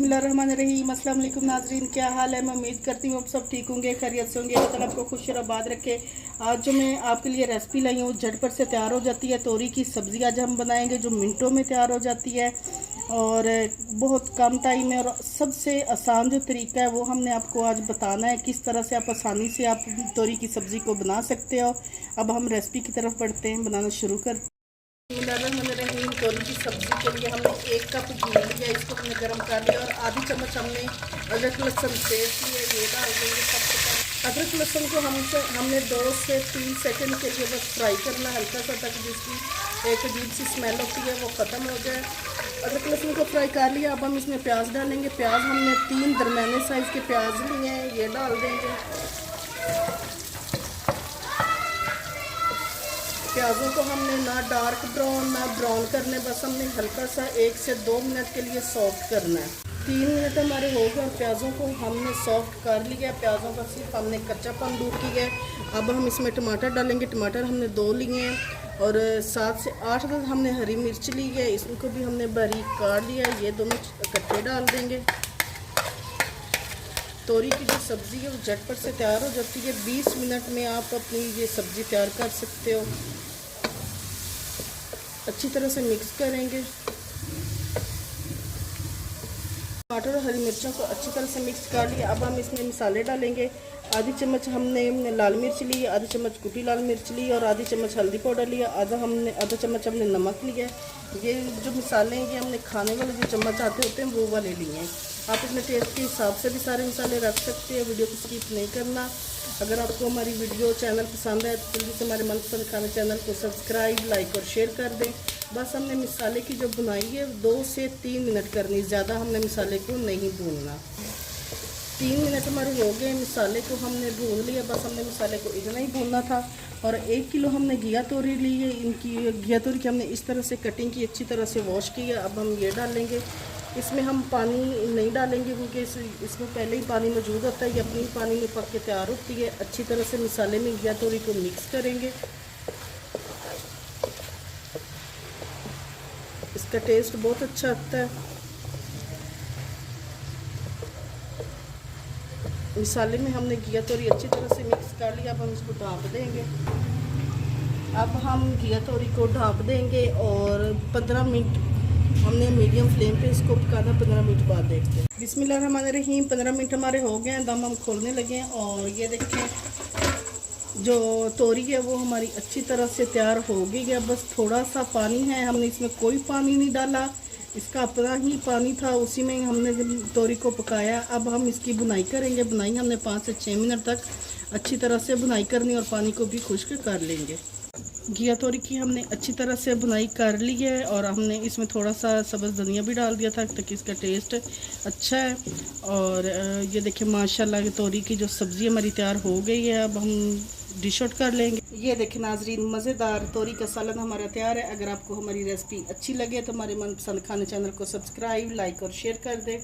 बिस्मिल्लाहिर्रहमानिर्रहीम। अस्सलाम वालेकुम नाज़रीन, क्या हाल है। मैं उम्मीद करती हूँ आप सब ठीक होंगे, खैरियत से होंगे। अल्लाह ताला आपको खुश और आबाद रखे। आज जो मैं आपके लिए रेसिपी लाई हूँ झटपट से तैयार हो जाती है। तोरी की सब्ज़ी आज हम बनाएंगे जो मिनटों में तैयार हो जाती है और बहुत कम टाइम में, और सबसे आसान जो तरीका है वो हमने आपको आज बताना है, किस तरह से आप आसानी से आप तोरी की सब्ज़ी को बना सकते हो। अब हम रेसिपी की तरफ बढ़ते हैं, बनाना शुरू करते हैं। बिस्मिल्लाहिर्रहमानिर्रहीम। तोरी की सब्ज़ी के लिए हमने 1 कप घी लिया, इसको हमने गर्म कर लिया और आधी चम्मच हमने अदरक लहसुन पेस्ट लिया, ये डाल देंगे। सबसे पहले अदरक लहसुन को हमने 2 से 3 सेकंड के लिए बस फ्राई करना, हल्का सा, तक जिसकी एक अजीब सी स्मेल होती है वो ख़त्म हो जाए। अदरक लहसुन को फ्राई कर लिया। अब हम इसमें प्याज डालेंगे। प्याज हमने 3 दरमियाने साइज़ के प्याज लिए हैं, ये डाल देंगे। प्याज़ों को हमने ना डार्क ब्राउन ना ब्राउन करने, बस हमने हल्का सा 1 से 2 मिनट के लिए सॉफ्ट करना है। 3 मिनट हमारे हो गए और प्याज़ों को हमने सॉफ्ट कर लिया। प्याज़ों का सिर्फ हमने कच्चापन दूर किया है। अब हम इसमें टमाटर डालेंगे। टमाटर हमने 2 लिए हैं और 7 से 8 तक हमने हरी मिर्च ली है, इसको भी हमने बारीक काट लिया है। ये दोनों इकट्ठे डाल देंगे। तोरी की जो सब्ज़ी है वो झटपट से तैयार हो जाती है। 20 मिनट में आप अपनी ये सब्ज़ी तैयार कर सकते हो। अच्छी तरह से मिक्स करेंगे। टमाटर और हरी मिर्चों को अच्छी तरह से मिक्स कर लिया। अब हम इसमें मसाले डालेंगे। आधी चम्मच हमने लाल मिर्च ली, आधी चम्मच कुटी लाल मिर्च ली और आधी चम्मच हल्दी पाउडर लिया, आधा चम्मच हमने नमक लिया। ये जो मसाले हैं ये हमने खाने वाले जो चम्मच आते होते हैं वो वाले लिए हैं। आप अपने टेस्ट के हिसाब से भी सारे मसाले रख सकते हैं। वीडियो को स्किप नहीं करना। अगर आपको हमारी वीडियो चैनल पसंद है तो जल्दी से हमारे मनपसंद खाने चैनल को सब्सक्राइब, लाइक और शेयर कर दें। बस हमने मसाले की जो बुनाई है 2 से 3 मिनट करनी, ज़्यादा हमने मसाले को नहीं भूनना। 3 मिनट हमारे हो गए, मसाले को हमने भून लिया। बस हमने मसाले को इतना ही भूनना था। और 1 किलो हमने घिया तोरी ली है। इनकी घिया तोरी की हमने इस तरह से कटिंग की, अच्छी तरह से वॉश की है। अब हम ये डालेंगे। इसमें हम पानी नहीं डालेंगे क्योंकि इसमें पहले ही पानी मौजूद होता है, ये अपनी पानी में पक के तैयार होती है। अच्छी तरह से मसाले में घिया तोरी को मिक्स करेंगे। इसका टेस्ट बहुत अच्छा आता है। मसाले में हमने घिया तोरी अच्छी तरह से मिक्स कर लिया। अब हम इसको ढाँप देंगे। अब हम घिया तोरी को ढाँप देंगे और 15 मिनट हमने मीडियम फ्लेम पे इसको पकाना। 15 मिनट बाद देखते हैं। बिस्मिल्लाहिर्रहमानिर्रहीम। 15 मिनट हमारे हो गए हैं, दम हम खोलने लगे हैं और ये देखें जो तोरी है वो हमारी अच्छी तरह से तैयार हो गई है। बस थोड़ा सा पानी है, हमने इसमें कोई पानी नहीं डाला, इसका अपना ही पानी था, उसी में हमने तोरी को पकाया। अब हम इसकी बुनाई करेंगे। बुनाई हमने 5 से 6 मिनट तक अच्छी तरह से बुनाई करनी और पानी को भी खुश्क कर लेंगे। घिया तोरी की हमने अच्छी तरह से बुनाई कर ली है और हमने इसमें थोड़ा सा सब्ज़ धनिया भी डाल दिया था ताकि इसका टेस्ट अच्छा है। और ये देखिए माशाल्लाह तोरी की जो सब्ज़ी हमारी तैयार हो गई है। अब हम डिश आउट कर लेंगे। ये देखिए नाजरीन, मज़ेदार तोरी का सालन हमारा तैयार है। अगर आपको हमारी रेसिपी अच्छी लगे तो हमारे मनपसंद खाने चैनल को सब्सक्राइब, लाइक और शेयर कर दें।